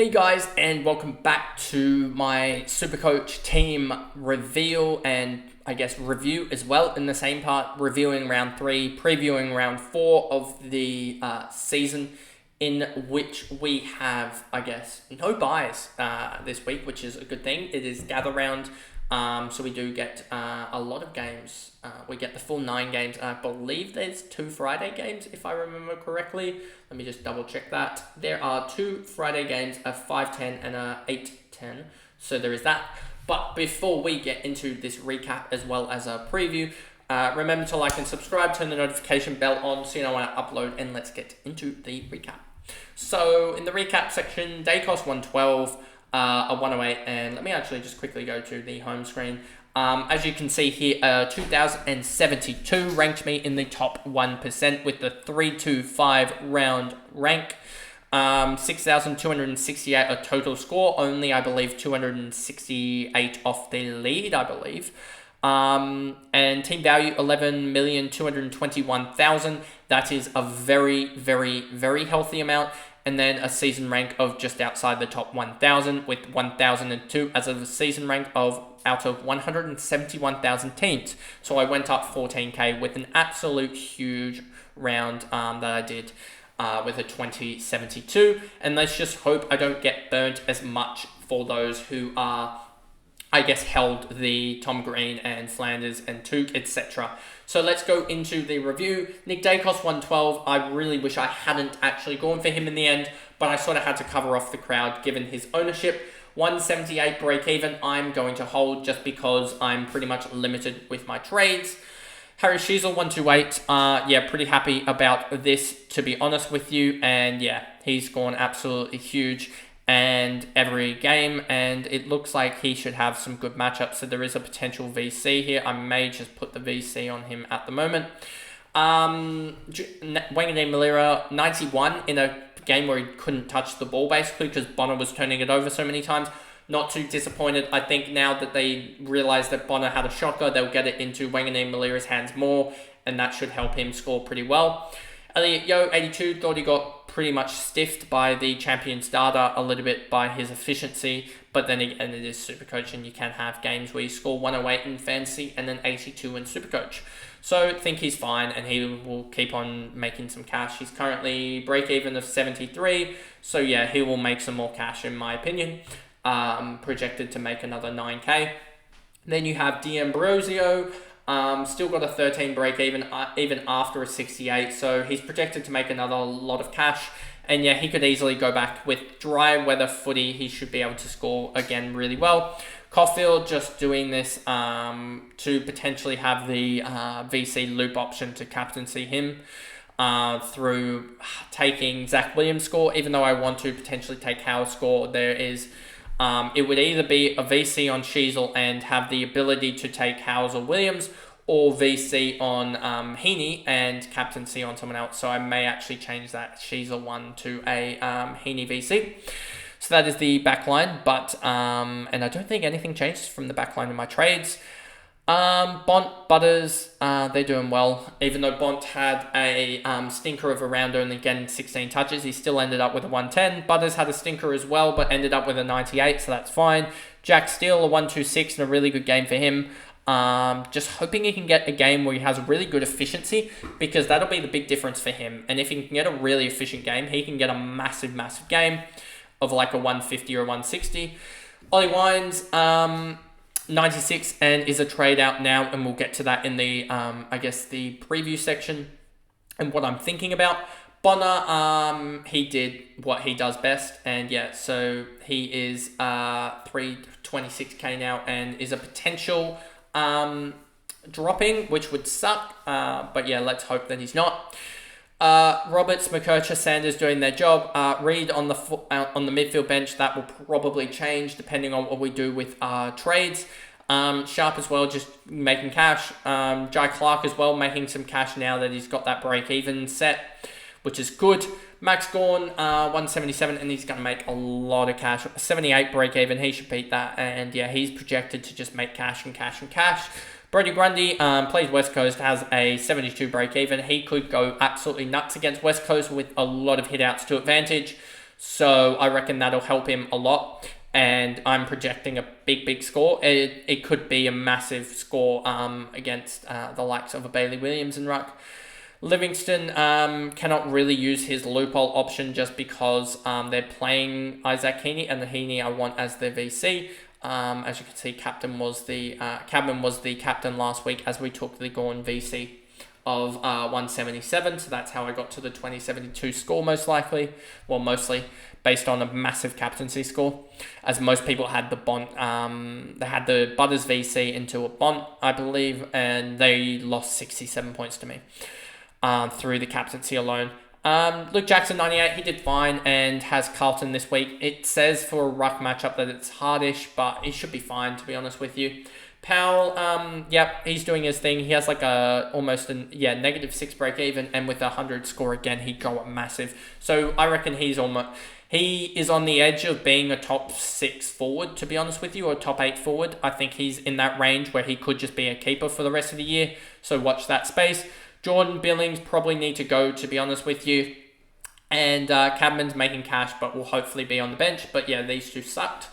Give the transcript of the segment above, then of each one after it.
Hey guys, and welcome back to my SuperCoach team reveal and I guess review as well in the same part, reviewing round 3, previewing round 4 of the season, in which we have, I guess, no buys this week, which is a good thing. It is gather round, so we do get a lot of games. We get the full 9 games. I believe there's 2 Friday games, if I remember correctly. Let me just double check that. There are 2 Friday games, a 5-10 and a 8-10. So there is that. But before we get into this recap as well as a preview, remember to like and subscribe, turn the notification bell on so you know when I upload, and let's get into the recap. So in the recap section, day cost 112, a 108, and let me actually just quickly go to the home screen. As you can see here, 2072 ranked me in the top 1% with the 325 round rank. 6,268 a total score, only I believe 268 off the lead, I believe. And team value 11,221,000. That is a very, very, very healthy amount. And then a season rank of just outside the top 1,000 with 1,002 as a season rank of out of 171,000 teams. So I went up 14k with an absolute huge round that I did with a 2072. And let's just hope I don't get burnt as much for those who are, I guess, held the Tom Green and Flanders and Took, etc. So let's go into the review. Nick Dacos 112. I really wish I hadn't actually gone for him in the end, but I sort of had to cover off the crowd given his ownership. 178 break even. I'm going to hold just because I'm pretty much limited with my trades. Harry Sheasel 128. Yeah, pretty happy about this, to be honest with you. And yeah, he's gone absolutely huge and every game, and it looks like he should have some good matchups, so there is a potential VC here. I may just put the VC on him at the moment. Wangane Malira 91 in a game where he couldn't touch the ball basically because Bonner was turning it over so many times. Not too disappointed. I think now that they realise that Bonner had a shocker, they'll get it into Wangane Malira's hands more, and that should help him score pretty well. Elliot Yo 82 thought he got pretty much stiffed by the champion starter a little bit by his efficiency, but then again it is SuperCoach and you can have games where you score 108 in fantasy and then 82 in SuperCoach. So I think he's fine and he will keep on making some cash. He's currently break even of 73, so yeah, he will make some more cash in my opinion. Projected to make another 9k. Then you have D'Ambrosio. Still got a 13 break even after a 68, so he's projected to make another lot of cash. And yeah, he could easily go back with dry weather footy. He should be able to score again really well. Caulfield just doing this to potentially have the VC loop option to captaincy him through taking Zach Williams' score. Even though I want to potentially take Howell's score, there is... it would either be a VC on Sheasel and have the ability to take Howells or Williams, or VC on Heaney and captaincy on someone else. So I may actually change that Sheasel one to a Heaney VC. So that is the back line, but and I don't think anything changes from the back line in my trades. Bont, Butters, they're doing well. Even though Bont had a stinker of a round only getting 16 touches, he still ended up with a 110. Butters had a stinker as well, but ended up with a 98, so that's fine. Jack Steele, a 126, and a really good game for him. Just hoping he can get a game where he has a really good efficiency, because that'll be the big difference for him. And if he can get a really efficient game, he can get a massive, massive game of like a 150 or a 160. Ollie Wines, 96 and is a trade out now, and we'll get to that in the I guess the preview section and what I'm thinking about. Bonner, he did what he does best, and yeah, so he is 326k now and is a potential dropping, which would suck, but yeah, let's hope that he's not. Roberts, McKercher, Sanders doing their job. Reed on the midfield bench, that will probably change depending on what we do with trades. Sharp as well, just making cash. Jai Clark as well, making some cash now that he's got that break even set, which is good. Max Gorn, 177, and he's going to make a lot of cash. 78 break even, he should beat that. And yeah, he's projected to just make cash and cash and cash. Brody Grundy plays West Coast, has a 72 break even. He could go absolutely nuts against West Coast with a lot of hit outs to advantage. So I reckon that'll help him a lot. And I'm projecting a big score. It could be a massive score against the likes of a Bailey Williams and ruck. Livingston cannot really use his loophole option just because they're playing Isaac Heaney, and the Heaney I want as their VC. As you can see, Cadman was the captain last week as we took the Gawn VC of 177, so that's how I got to the 2072 score most likely. Well, mostly based on a massive captaincy score, as most people had the Bont, they had the Butters VC into a Bont, I believe, and they lost 67 points to me through the captaincy alone. Luke Jackson, 98, he did fine and has Carlton this week. It says for a ruck matchup that it's hardish, but he should be fine, to be honest with you. Powell, yep, he's doing his thing. He has like -6 break even, and with 100 score again, he'd go up massive. So I reckon he is on the edge of being a top 6 forward, to be honest with you, or top 8 forward. I think he's in that range where he could just be a keeper for the rest of the year. So watch that space. Jordan Billings probably need to go, to be honest with you. And Cadman's making cash, but will hopefully be on the bench. But yeah, these two sucked.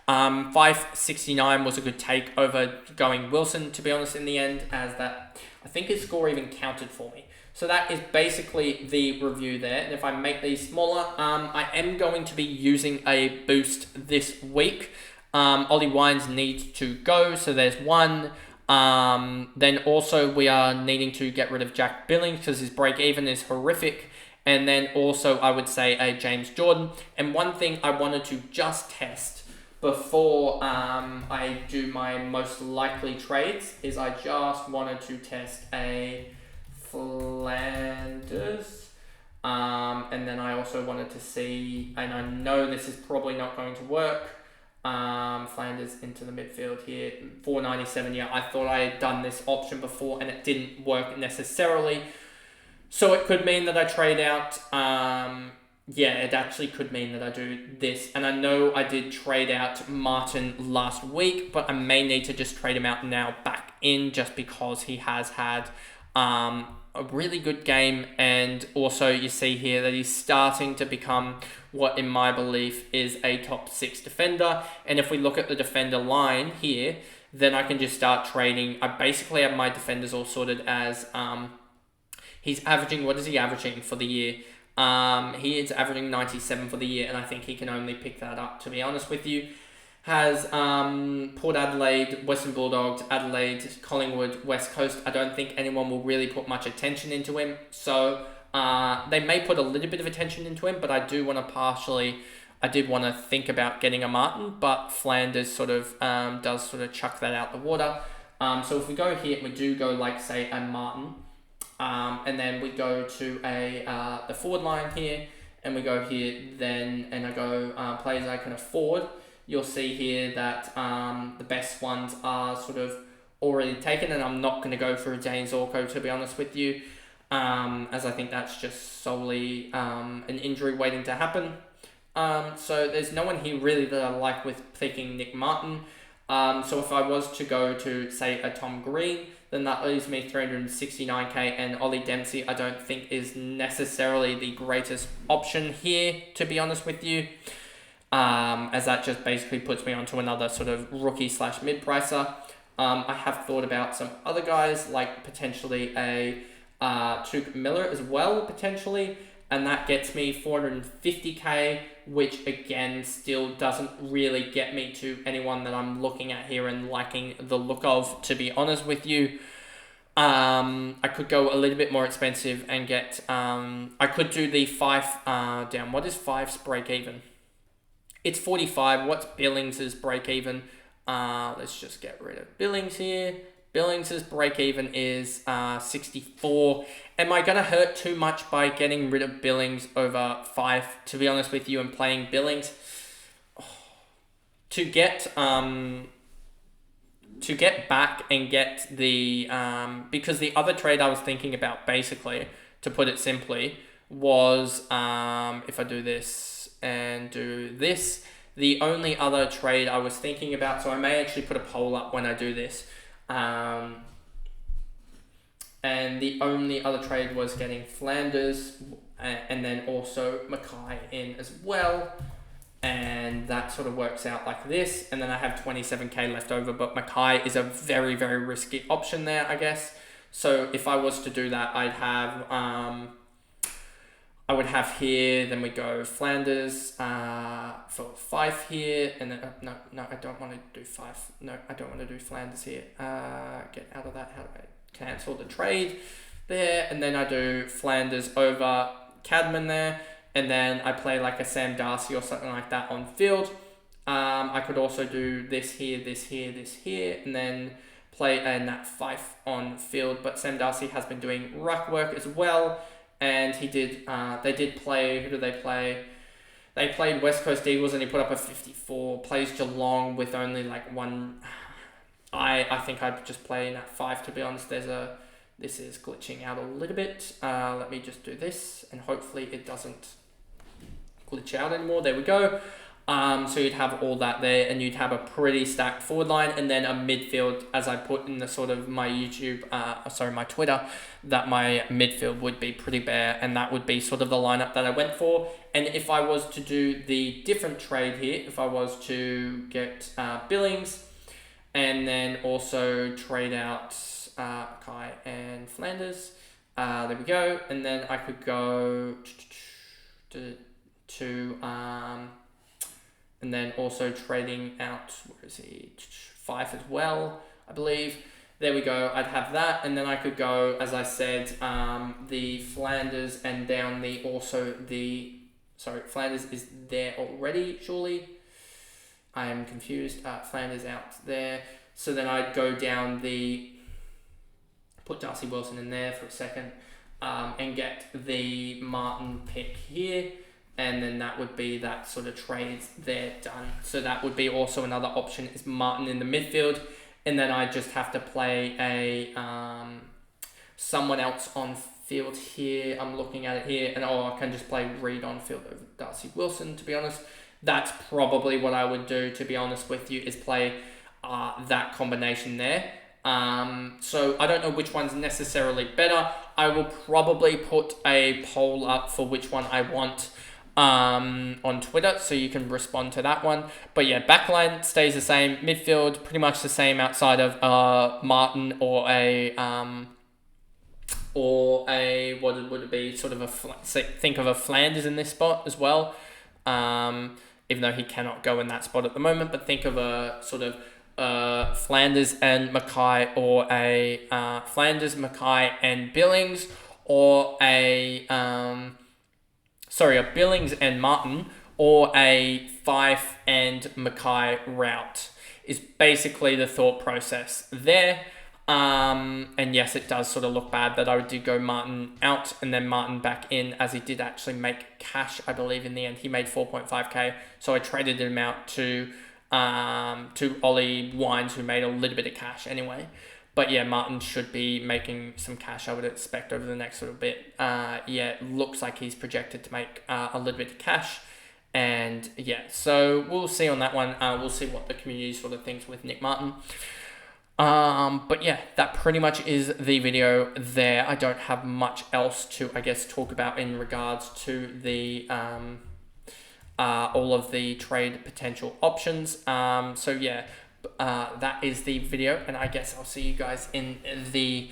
569 was a good take over going Wilson, to be honest, in the end, as that, I think his score even counted for me. So that is basically the review there. And if I make these smaller, I am going to be using a boost this week. Ollie Wines needs to go, so there's one. Then also we are needing to get rid of Jack Billings because his break even is horrific. And then also I would say a James Jordan. And one thing I wanted to just test before I do my most likely trades is I just wanted to test a Flanders. And then I also wanted to see, and I know this is probably not going to work, Flanders into the midfield here, 497. Yeah, I thought I had done this option before and it didn't work necessarily. So it could mean that I trade out. Yeah, it actually could mean that I do this. And I know I did trade out Martin last week, but I may need to just trade him out now back in just because he has had a really good game. And also you see here that he's starting to become what in my belief is a top 6 defender. And if we look at the defender line here, then I can just start trading. I basically have my defenders all sorted as he's averaging, what is he averaging for the year? He is averaging 97 for the year, and I think he can only pick that up, to be honest with you. Has Port Adelaide, Western Bulldogs, Adelaide, Collingwood, West Coast. I don't think anyone will really put much attention into him. So they may put a little bit of attention into him, but I did want to think about getting a Martin, but Flanders sort of does sort of chuck that out the water. So if we go here, we do go like, say, a Martin. And then we go to the forward line here, and we go here then, and I go players I can afford. You'll see here that the best ones are sort of already taken, and I'm not going to go for a Jane Zorko, to be honest with you, as I think that's just solely an injury waiting to happen. So there's no one here really that I like with picking Nick Martin. So if I was to go to, say, a Tom Green, then that leaves me 369k, and Ollie Dempsey I don't think is necessarily the greatest option here, to be honest with you, as that just basically puts me onto another sort of rookie / mid-pricer. I have thought about some other guys, like potentially a Tuke Miller as well, potentially, and that gets me 450k, which again still doesn't really get me to anyone that I'm looking at here and liking the look of, to be honest with you. I could go a little bit more expensive and get, I could do the 5 down. What is 5's break even? It's 45. What's Billings' break even? Let's just get rid of Billings here. Billings' break even is 64. Am I going to hurt too much by getting rid of Billings over 5, to be honest with you, and playing Billings? To get back and get the... because the other trade I was thinking about, basically, to put it simply, was if I do this and do this, the only other trade I was thinking about, so I may actually put a poll up when I do this, and the only other trade was getting Flanders and then also Mackay in as well. And that sort of works out like this. And then I have 27k left over, but Mackay is a very, very risky option there, I guess. So if I was to do that, I would have here, then we go Flanders for 5 here, and then, no, I don't want to do 5. No, I don't want to do Flanders here. Get out of that. How do I cancel the trade there? And then I do Flanders over Cadman there. And then I play like a Sam Darcy or something like that on field. I could also do this here, and then play a Nat Fife on field. But Sam Darcy has been doing ruck work as well. And they did play, who did they play? They played West Coast Eagles and he put up a 54. Plays Geelong with only like one. I think I'd just play Nat Fife, to be honest. This is glitching out a little bit. Let me just do this and hopefully it doesn't glitch out anymore. There we go. So you'd have all that there and you'd have a pretty stacked forward line and then a midfield, as I put in the sort of my my Twitter, that my midfield would be pretty bare, and that would be sort of the lineup that I went for. And if I was to do the different trade here, if I was to get Billings and then also trade out Kai and Flanders, there we go. And then I could go to and then also trading out, where is he? Fife as well, I believe. There we go. I'd have that, and then I could go, as I said, the Flanders and down Flanders is there already, surely. I am confused. Flanders out there. So then I'd go down put Darcy Wilson in there for a second, and get the Martin pick here. And then that would be that sort of trades there done. So that would be also another option, is Martin in the midfield. And then I just have to play someone else on field here. I'm looking at it here. And I can just play Reed on field over Darcy Wilson, to be honest. That's probably what I would do, to be honest with you, is play that combination there. So I don't know which one's necessarily better. I will probably put a poll up for which one I want on Twitter, so you can respond to that one. But yeah, backline stays the same, midfield pretty much the same outside of Martin or a what would it be, sort of think of a Flanders in this spot as well, even though he cannot go in that spot at the moment. But think of a sort of Flanders and Mackay, or a Flanders, Mackay and Billings, or a Billings and Martin, or a Fife and Mackay route is basically the thought process there. And yes, it does sort of look bad that I did go Martin out and then Martin back in, as he did actually make cash, I believe, in the end. He made 4.5k, so I traded him out to Ollie Wines, who made a little bit of cash anyway. But yeah, Martin should be making some cash, I would expect, over the next little bit. It looks like he's projected to make a little bit of cash. And yeah, so we'll see on that one. We'll see what the community sort of thinks with Nick Martin. But yeah, that pretty much is the video there. I don't have much else to, I guess, talk about in regards to the all of the trade potential options. So yeah, that is the video, and I guess I'll see you guys in the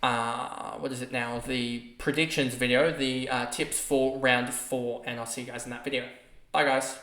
what is it now? The predictions video, the tips for round 4, and I'll see you guys in that video. Bye guys.